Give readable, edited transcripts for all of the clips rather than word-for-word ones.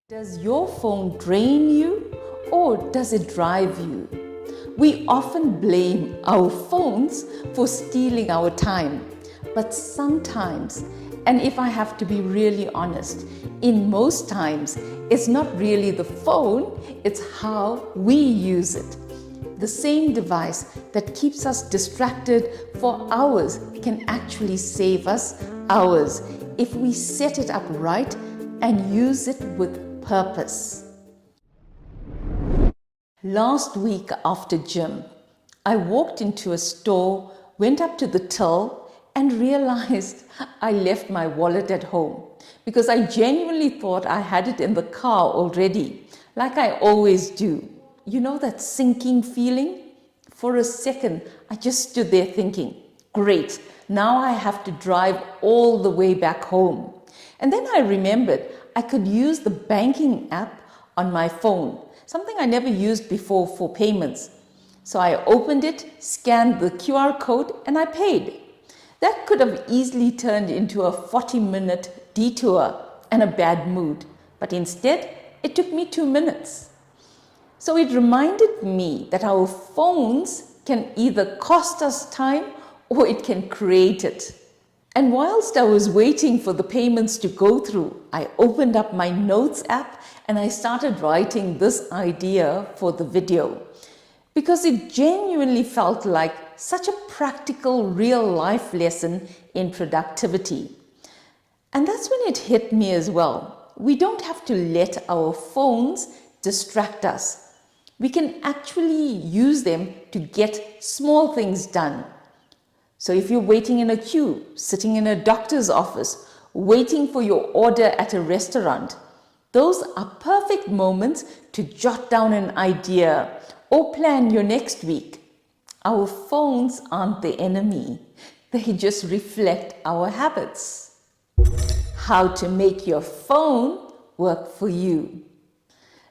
Does your phone drain you or does it drive you? We often blame our phones for stealing our time, but sometimes, and if I have to be really honest, in most times, it's not really the phone, it's how we use it. The same device that keeps us distracted for hours can actually save us hours if we set it up right and use it with purpose. Last week after gym, I walked into a store, went up to the till and realized I left my wallet at home because I genuinely thought I had it in the car already, like I always do. You know that sinking feeling? For a second, I just stood there thinking, great, now I have to drive all the way back home. And then I remembered I could use the banking app on my phone, something I never used before for payments. So I opened it, scanned the QR code, and I paid. That could have easily turned into a 40-minute detour and a bad mood, but instead, it took me 2 minutes. So it reminded me that our phones can either cost us time or it can create it. And whilst I was waiting for the payments to go through, I opened up my notes app and I started writing this idea for the video because it genuinely felt like such a practical real life lesson in productivity. And that's when it hit me as well. We don't have to let our phones distract us. We can actually use them to get small things done. So if you're waiting in a queue, sitting in a doctor's office, waiting for your order at a restaurant, those are perfect moments to jot down an idea or plan your next week. Our phones aren't the enemy. They just reflect our habits. How to make your phone work for you.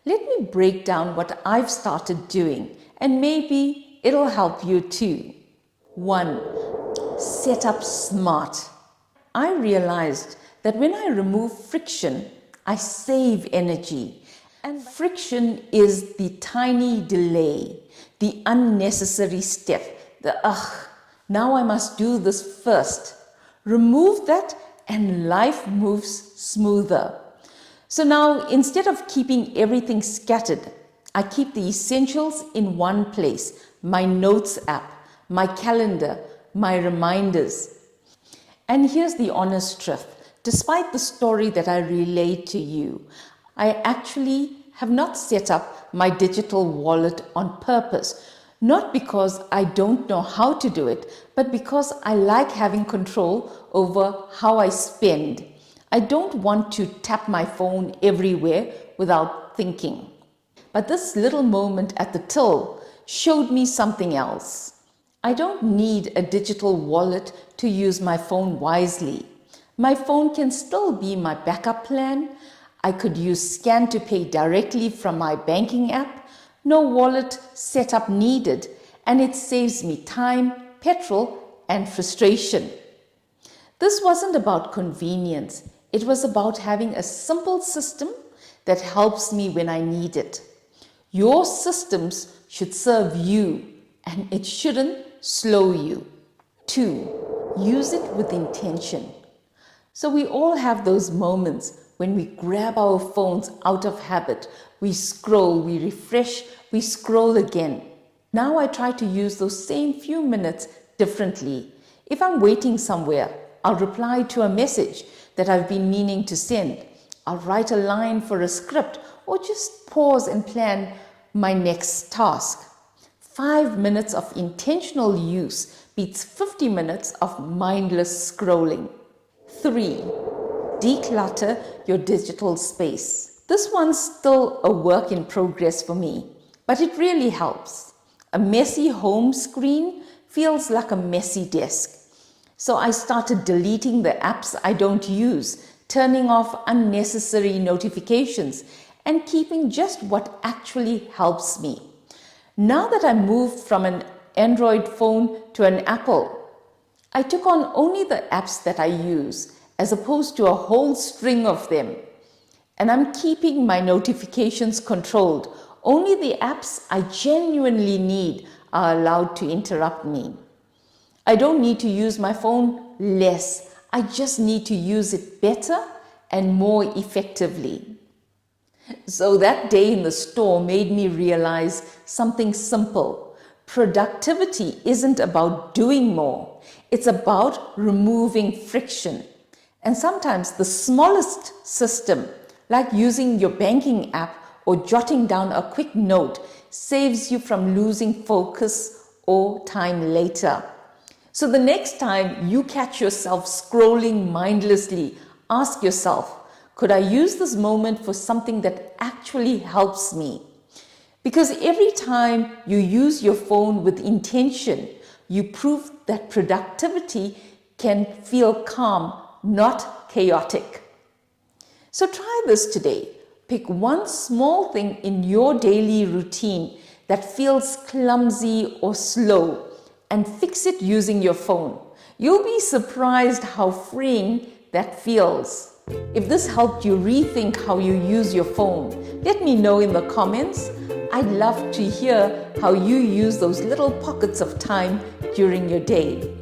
Let me break down what I've started doing and maybe it'll help you too. 1. Set up smart. I realized that when I remove friction, I save energy. And friction is the tiny delay, the unnecessary step, now I must do this first. Remove that and life moves smoother. So now instead of keeping everything scattered, I keep the essentials in one place, my notes app, my calendar, my reminders. And here's the honest truth. Despite the story that I relayed to you, I actually have not set up my digital wallet on purpose. Not because I don't know how to do it, but because I like having control over how I spend. I don't want to tap my phone everywhere without thinking. But this little moment at the till showed me something else. I don't need a digital wallet to use my phone wisely. My phone can still be my backup plan. I could use scan to pay directly from my banking app. No wallet setup needed, and it saves me time, petrol, and frustration. This wasn't about convenience. It was about having a simple system that helps me when I need it. Your systems should serve you, and it shouldn't slow you. 2. Use it with intention. So we all have those moments when we grab our phones out of habit. We scroll, we refresh, we scroll again. Now I try to use those same few minutes differently. If I'm waiting somewhere, I'll reply to a message that I've been meaning to send. I'll write a line for a script or just pause and plan my next task. 5 minutes of intentional use beats 50 minutes of mindless scrolling. 3. Declutter your digital space. This one's still a work in progress for me, but it really helps. A messy home screen feels like a messy desk. So I started deleting the apps I don't use, turning off unnecessary notifications, and keeping just what actually helps me. Now that I moved from an Android phone to an Apple, I took on only the apps that I use, as opposed to a whole string of them. And I'm keeping my notifications controlled. Only the apps I genuinely need are allowed to interrupt me. I don't need to use my phone less. I just need to use it better and more effectively. So that day in the store made me realize something simple. Productivity isn't about doing more. It's about removing friction. And sometimes the smallest system, like using your banking app or jotting down a quick note, saves you from losing focus or time later. So the next time you catch yourself scrolling mindlessly, ask yourself, could I use this moment for something that actually helps me? Because every time you use your phone with intention, you prove that productivity can feel calm, not chaotic. So try this today. Pick one small thing in your daily routine that feels clumsy or slow and fix it using your phone. You'll be surprised how freeing that feels. If this helped you rethink how you use your phone, let me know in the comments. I'd love to hear how you use those little pockets of time during your day.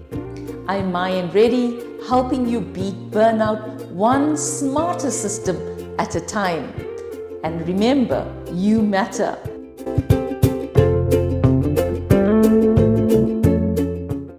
I'm Mayan Reddy, helping you beat burnout one smarter system at a time. And remember, you matter.